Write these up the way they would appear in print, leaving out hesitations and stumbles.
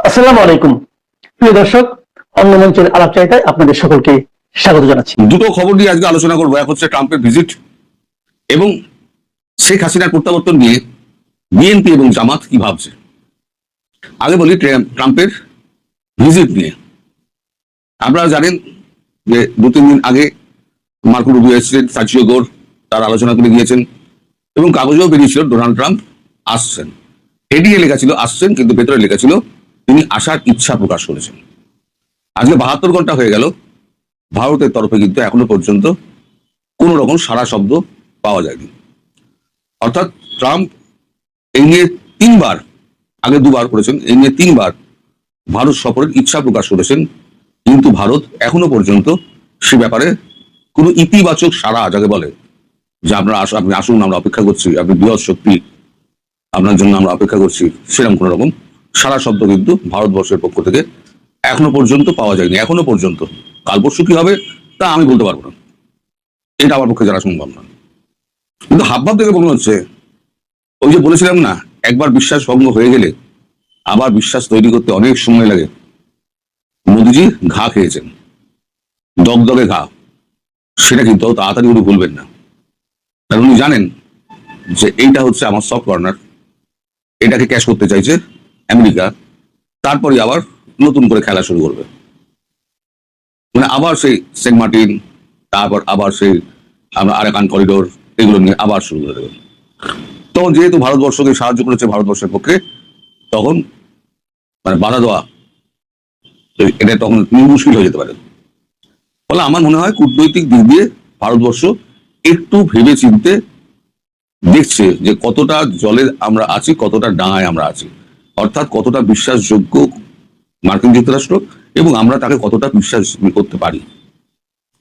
আসসালামু আলাইকুম প্রিয় দর্শক, অন্য মঞ্চের আলাপচারিতায় আপনাদের সকলকে স্বাগত জানাচ্ছি। দুটো খবর নিয়ে আজকে আলোচনা করবো। এক হচ্ছে ট্রাম্পের ভিজিট এবং শেখ হাসিনার প্রত্যাবর্তন নিয়ে বিএনপি এবং জামাত কি ভাবছে। আগে বলি ট্রাম্পের ভিজিট নিয়ে। আপনারা জানেন যে 2-3 দিন আগে মার্কো রুবিও এসেছিলেন, সার্জিও গোর তার আলোচনা করে গিয়েছেন এবং কাগজেও বেরিয়েছিল ডোনাল্ড ট্রাম্প আসছেন। হেডিংয়ে লেখা ছিল আসছেন, কিন্তু ভেতরে লেখা ছিল তিনি আসার ইচ্ছা প্রকাশ করেছেন। আজকে 72 ঘন্টা হয়ে গেল, ভারতের তরফে কিন্তু এখনো পর্যন্ত কোন রকম সাড়া শব্দ পাওয়া যায়নি। অর্থাৎ ট্রাম্প এই নিয়ে 3বার, আগে 2বার করেছেন, এই নিয়ে 3বার ভারত সফরের ইচ্ছা প্রকাশ করেছেন, কিন্তু ভারত এখনো পর্যন্ত সে ব্যাপারে কোনো ইতিবাচক সাড়া, যাকে বলে যে আপনি আসুন, আমরা অপেক্ষা করছি, আপনি বৃহৎ শক্তি, আপনার জন্য আমরা অপেক্ষা করছি, সেরকম কোন রকম সাড়া শব্দ কিন্তু ভারতবর্ষের পক্ষ থেকে এখনো পর্যন্ত পাওয়া যায়নি। এখনো পর্যন্ত। কাল পরশু কি হবে তা আমি বলতে পারবো না, এটা আমার পক্ষে জানা সম্ভব না। কিন্তু হাবভাব থেকে মনে হচ্ছে, ওই যে বলেছিলাম না, একবার বিশ্বাস ভঙ্গ হয়ে গেলে আবার বিশ্বাস তৈরি করতে অনেক সময় লাগে। মোদিজি ঘা খেয়েছেন, দগদগে ঘা, সেটা কিন্তু তাড়াতাড়ি উনি ভুলবেন না। কারণ উনি জানেন যে এইটা হচ্ছে আমার সফট কর্নার, এটাকে ক্যাশ করতে চাইছে আমেরিকা, তারপরে আবার নতুন করে খেলা শুরু করবে। মানে আবার সেই সেন্ট মার্টিন, তারপর আবার সেই আমরা আরাকান করিডোর, এগুলো নিয়ে আবার শুরু করে দেবেন। তখন যেহেতু ভারতবর্ষকে সাহায্য করেছে ভারতবর্ষের পক্ষে, তখন মানে বাধা দেওয়া এটা তখন মুশকিল হয়ে যেতে পারে। ফলে আমার মনে হয় কূটনৈতিক দিক দিয়ে ভারতবর্ষ একটু ভেবে চিনতে দেখছে যে কতটা জলে আমরা আছি, কতটা ডাঙায় আমরা আছি, অর্থাৎ কতটা বিশ্বাসযোগ্য মার্কিন যুক্তরাষ্ট্র এবং আমরা তাকে কতটা বিশ্বাস করতে পারি।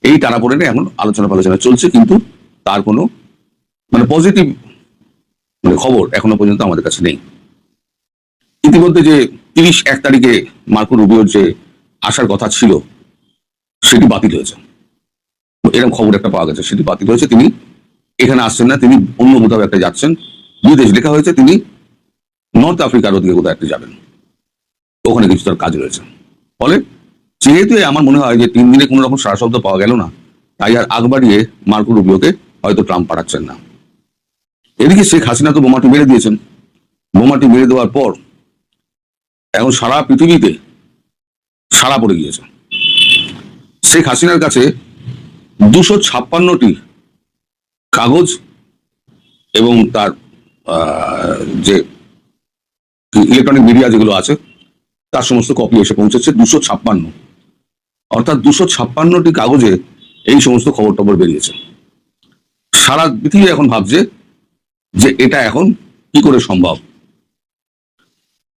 এই টানাপোড়েনে এখন আলোচনা চলছে, কিন্তু তার কোনো মানে পজিটিভ খবর এখনো পর্যন্ত আমাদের কাছে নেই। ইতিমধ্যে যে 31 তারিখে মার্কো রুবিওর যে আসার কথা ছিল সেটি বাতিল হয়েছে, এরকম খবর একটা পাওয়া গেছে, সেটি বাতিল হয়েছে। তিনি এখানে আসছেন না, তিনি অন্য কোথাও একটা যাচ্ছেন। বিদেশ লেখা হয়েছে তিনি নর্থ আফ্রিকার ওদিকে কোথাও একটা যাবেন, ওখানে কিছু তার কাজ রয়েছে। ফলে যেহেতু আমার মনে হয় যে 3 দিনে কোনো রকম সারা শব্দ পাওয়া গেল না, তাই আর আগ বাড়িয়ে মার্কো রুবিওকে হয়তো ট্রাম্প পাঠাচ্ছেন না। এদিকে শেখ হাসিনা তো বোমাটি মেরে দিয়েছেন। বোমাটি মেরে দেওয়ার পর এখন সারা পৃথিবীতে সাড়া পড়ে গিয়েছে। শেখ হাসিনার কাছে 256টি কাগজ এবং তার যে ইলেকট্রনিক মিডিয়া যেগুলো আছে তার সমস্ত কপি এসে পৌঁছেছে। 256, অর্থাৎ 256টি কাগজে এই সমস্ত খবর টবর বেরিয়েছে। সারা পৃথিবী এখন ভাবছে যে এটা এখন কি করে সম্ভব।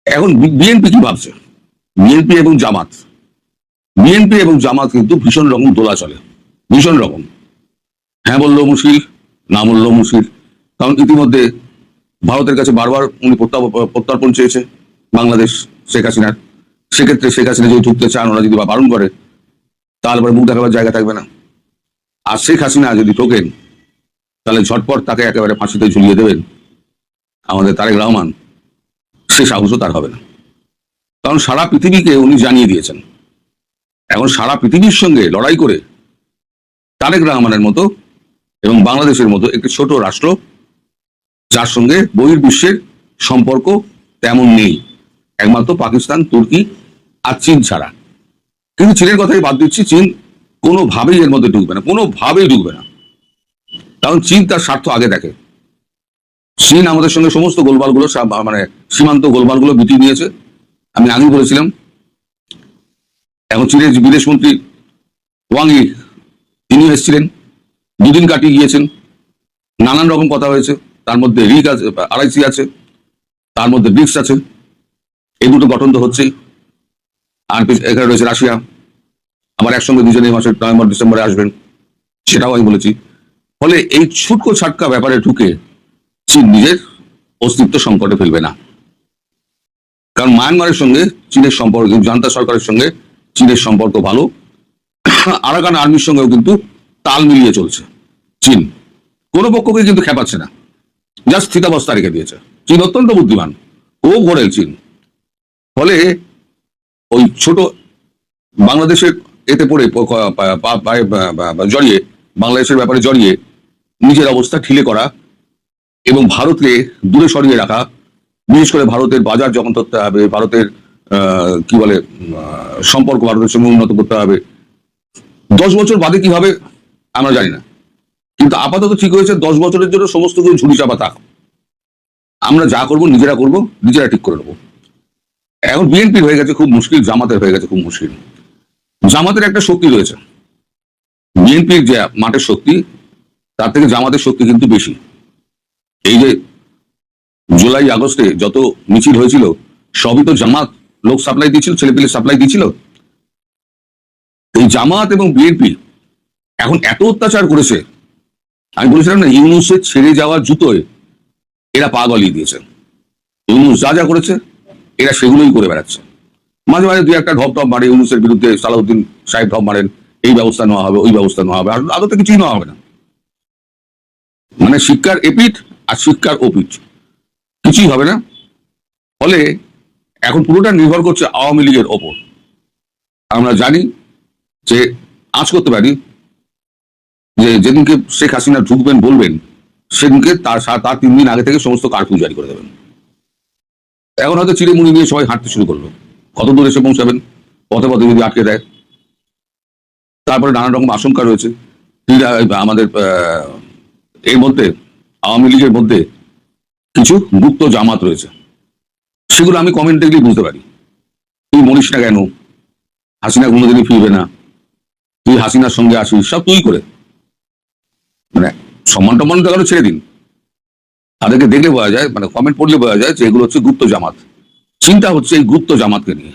এখন বিএনপি কি ভাবছে, বিএনপি এবং জামাত কিন্তু ভীষণ রকম দোলা চলে, ভীষণ রকম। হ্যাঁ বললেও মুশকিল, না বললেও মুশকিল। কারণ ইতিমধ্যে ভারতের কাছে বারবার উনি প্রত্যর্পণ চেয়েছে বাংলাদেশ শেখ হাসিনার। সেক্ষেত্রে শেখ হাসিনা যদি ঢুকতে চান, ওরা যদি বারণ করে, তাহলে মুখ দেখাবার জায়গা থাকবে না। আর শেখ হাসিনা যদি ঢোকেন, তাহলে ঝটপট তাকে একেবারে ফাঁসিতে ঝুলিয়ে দেবেন আমাদের তারেক রহমান, সে সাহসও তার হবে না। কারণ সারা পৃথিবীকে উনি জানিয়ে দিয়েছেন, এখন সারা পৃথিবীর সঙ্গে লড়াই করে তারেক রহমানের মতো এবং বাংলাদেশের মতো একটি ছোট রাষ্ট্র, যার সঙ্গে বহির্বিশ্বের সম্পর্ক তেমন নেই, একমাত্র পাকিস্তান, তুর্কি আর চীন ছাড়া। কিন্তু চীনের কথাই বাদ দিচ্ছি, চীন কোনোভাবেই এর মধ্যে ঢুকবে না, কোনোভাবেই ঢুকবে না। কারণ চীন তার স্বার্থ আগে দেখে। চীন আমাদের সঙ্গে সমস্ত গোলমালগুলো, মানে সীমান্ত গোলমালগুলো মিটিয়ে নিয়েছে। আমি আগেই বলেছিলাম। এখন চীনের বিদেশমন্ত্রী ওয়াং ই, তিনি এসেছিলেন, 2 দিন কাটিয়ে গিয়েছেন, নানান রকম কথা হয়েছে। তার মধ্যে রিক আছে, RIC আছে, তার মধ্যে ব্রিক্স আছে, এই দুটো গঠন তো হচ্ছেই। আর এখানে রয়েছে রাশিয়া, আবার একসঙ্গে দুজনে এই মাসের নভেম্বর ডিসেম্বরে আসবেন, সেটাও আমি বলেছি। ফলে এই ছুটকো ছাটকা ব্যাপারে ঢুকে চীন নিজের অস্তিত্ব সংকটে ফেলবে না। কারণ মায়ানমারের সঙ্গে চীনের সম্পর্ক, জান্তা সরকারের সঙ্গে চীনের সম্পর্ক ভালো। আরাকান আর্মির সঙ্গেও কিন্তু তাল মিলিয়ে চলছে চীন, কোনো পক্ষকে কিন্তু খেপাচ্ছে না, জাস্ট স্থিতাবস্থা রেখে দিয়েছে। চীন অত্যন্ত বুদ্ধিমান, ও ঘোরেল চীন। ফলে ওই ছোট বাংলাদেশের এতে পড়ে জড়িয়ে, বাংলাদেশের ব্যাপারে জড়িয়ে নিজের অবস্থা ঠিলে করা এবং ভারতকে দূরে সরিয়ে রাখা, বিশেষ করে ভারতের বাজার যখন ধরতে হবে, ভারতের কি বলে সম্পর্ক ভারতের সঙ্গে উন্নত করতে হবে। 10 বছর বাদে কি হবে আমরা জানি না, কিন্তু আপাতত ঠিক হয়েছে 10 বছরের জন্য সমস্ত কিছু ঝুড়ি চাপা থাক, আমরা যা করব নিজেরা করব, নিজেরা ঠিক করে নেবো। এখন বিএনপির হয়ে গেছে খুব মুশকিল, জামাতের হয়ে গেছে খুব মুশকিল। জামাতের একটা শক্তি রয়েছে, বিএনপির যে মাঠের শক্তি তার থেকে জামাতের শক্তি কিন্তু বেশি। এই যে জুলাই আগস্টে যত মিছিল হয়েছিল সবই তো জামাত লোক সাপ্লাই দিয়েছিল, ছেলেপিলে সাপ্লাই দিয়েছিল। এই জামাত এবং বিএনপি এখন এত অত্যাচার করেছে, আমি বলেছিলাম না ইউনূসের ছেড়ে যাওয়ার জুতোয় এরা পা গলিয়ে দিয়েছে। ইউনূস যা যা করেছে এরা সেগুলোই করে বেড়াচ্ছে। মাঝে মাঝে দুই একটা ঢপ টপ মারে ইউনূসের বিরুদ্ধে, সালাউদ্দিন সাহেব ঢপ মারেন, এই ব্যবস্থা নেওয়া হবে, ওই ব্যবস্থা নেওয়া হবে, আর আদতে কিছুই নেওয়া হবে না। মানে শিক্ষার এপিঠ আর শিক্ষার ওপিঠ কিছুই হবে না। ফলে এখন পুরোটা নির্ভর করছে আওয়ামী লীগের ওপর। আমরা জানি যে আঁচ করতে পারি যে যেদিনকে শেখ হাসিনা ঢুকবেন বলবেন সেদিনকে তার 3 দিন আগে থেকে সমস্ত কারফিউ জারি করে দেবেন। এখন হয়তো চিড়েমুড়ি নিয়ে সবাই হাঁটতে শুরু করলো, কত দূর এসে পৌঁছাবেন, পথে পথে যদি আটকে দেয়। তারপরে নানা রকম আশঙ্কা রয়েছে। আমাদের এর মধ্যে আওয়ামী লীগের মধ্যে কিছু গুপ্ত জামাত রয়েছে, সেগুলো আমি কমেন্ট দেখলেই বুঝতে পারি। তুই মরিস না কেন, হাসিনা কোনোদিনই ফিরবে না, তুই হাসিনার সঙ্গে আসিস, সব তুই করে। মানে সম্মান টম্মান দেখানো ছেড়ে দিন, তাদেরকে দেখলে বোঝা যায়, মানে কমেন্ট পড়লে বোঝা যায় যে এগুলো হচ্ছে গুপ্ত জামাত। চিন্তা হচ্ছে এই গুপ্ত জামাতকে নিয়ে।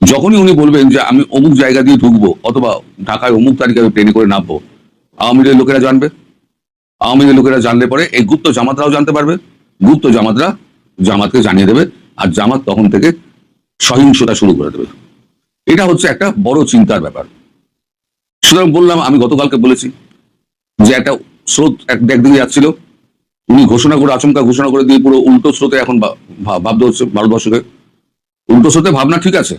যখনই উনি বলবেন যে আমি অমুক জায়গা দিয়ে ঢুকবো অথবা ঢাকায় অমুক তারিখে আমি ট্রেনে করে নামবো, আওয়ামী লীগের লোকেরা জানবে। আওয়ামী লীগের লোকেরা জানলে পরে এই গুপ্ত জামাতরাও জানতে পারবে, গুপ্ত জামাতরা জামাতকে জানিয়ে দেবে, আর জামাত তখন থেকে সহিংসতা শুরু করে দেবে। এটা হচ্ছে একটা বড় চিন্তার ব্যাপার। সুতরাং বললাম, আমি গতকালকে বলেছি যে একটা স্রোত একদিকে যাচ্ছিল, উনি ঘোষণা করে আচমকা ঘোষণা করে দিয়ে পুরো উল্টো স্রোতে এখন ভাবতে হচ্ছে ভারতবর্ষকে। উল্টো স্রোতে ভাবনা ঠিক আছে,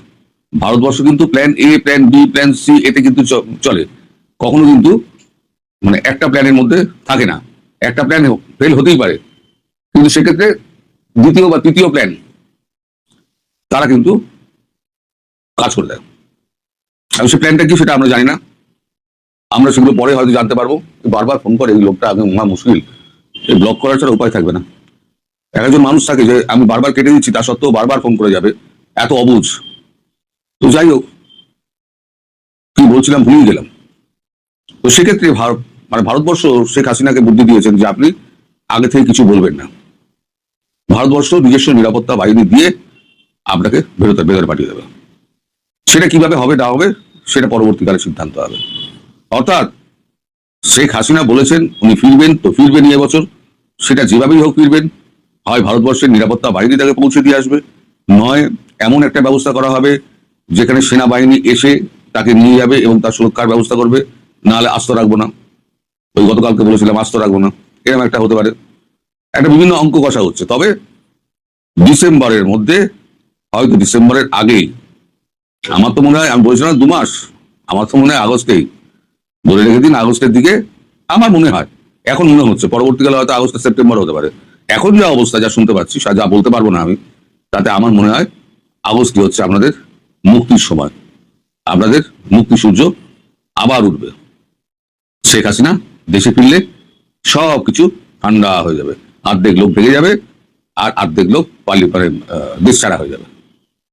ভারতবর্ষ কিন্তু plan A, plan B, plan C এতে কিন্তু চলে, কখনো কিন্তু মানে একটা প্ল্যানের মধ্যে থাকে না। একটা প্ল্যান ফেল হতেই পারে, কিন্তু সেক্ষেত্রে দ্বিতীয় বা তৃতীয় প্ল্যান তারা কিন্তু কাজ করে দেয়। আর সেই প্ল্যানটা কি সেটা আমরা জানি না, আমরা সেগুলো পরে হয়তো জানতে পারবো। বারবার ফোন করে এই লোকটা, আমি মুশকিল, এই ব্লক করার ছাড়া উপায় থাকবে না। একজন মানুষ থাকে যে আমি বারবার কেটে দিচ্ছি, তা সত্ত্বেও বারবার ফোন করে যাবে, এত অবুঝ। তো যাই হোক, কি বলছিলাম ভুলিয়ে গেলাম। তো সেক্ষেত্রে ভারতবর্ষ শেখ হাসিনাকে বুদ্ধি দিয়েছেন যে আপনি আগে থেকে কিছু বলবেন না, ভারতবর্ষ নিজস্ব নিরাপত্তা বাহিনী দিয়ে আপনাকে ভেতরে পাঠিয়ে দেবে। সেটা কিভাবে হবে না হবে সেটা পরবর্তীকালে সিদ্ধান্ত হবে। অর্থাৎ শেখ হাসিনা বলেছেন উনি ফিরবেন, তো ফিরবেন এবছর, সেটা যেভাবেই হোক ফিরবেন। হয় ভারতবর্ষের নিরাপত্তা বাহিনী তাকে পৌঁছে দিয়ে আসবে, নয় এমন একটা ব্যবস্থা করা হবে যেখানে সেনাবাহিনী এসে তাকে নিয়ে যাবে এবং তার সুরক্ষার ব্যবস্থা করবে। নাহলে আস্ত রাখবো না, ওই গতকালকে বলেছিলাম আস্ত রাখবো না, এরকম একটা হতে পারে। একটা বিভিন্ন অঙ্ক কষা হচ্ছে। তবে ডিসেম্বরের মধ্যে, হয়তো ডিসেম্বরের আগেই, আমার তো মনে হয়, আমি বলছিলাম 2 মাস, আমার তো মনে হয় আগস্টেই ধরে রেখে দিন, আগস্টের দিকে আমার মনে হয়, এখন মনে হচ্ছে। পরবর্তীকালে হয়তো আগস্ট সেপ্টেম্বর হতে পারে। এখন যা অবস্থা, যা শুনতে পাচ্ছি, যা বলতে পারবো না আমি, তাতে আমার মনে হয় আগস্টই হচ্ছে আপনাদের মুক্তির সময়। আপনাদের মুক্তি সূর্য আবার উঠবে। শেখ হাসিনা দেশে ফিরলে সবকিছু ঠান্ডা হয়ে যাবে, অর্ধেক লোক ভেঙে যাবে আর অর্ধেক লোক দেশ ছাড়া হয়ে যাবে।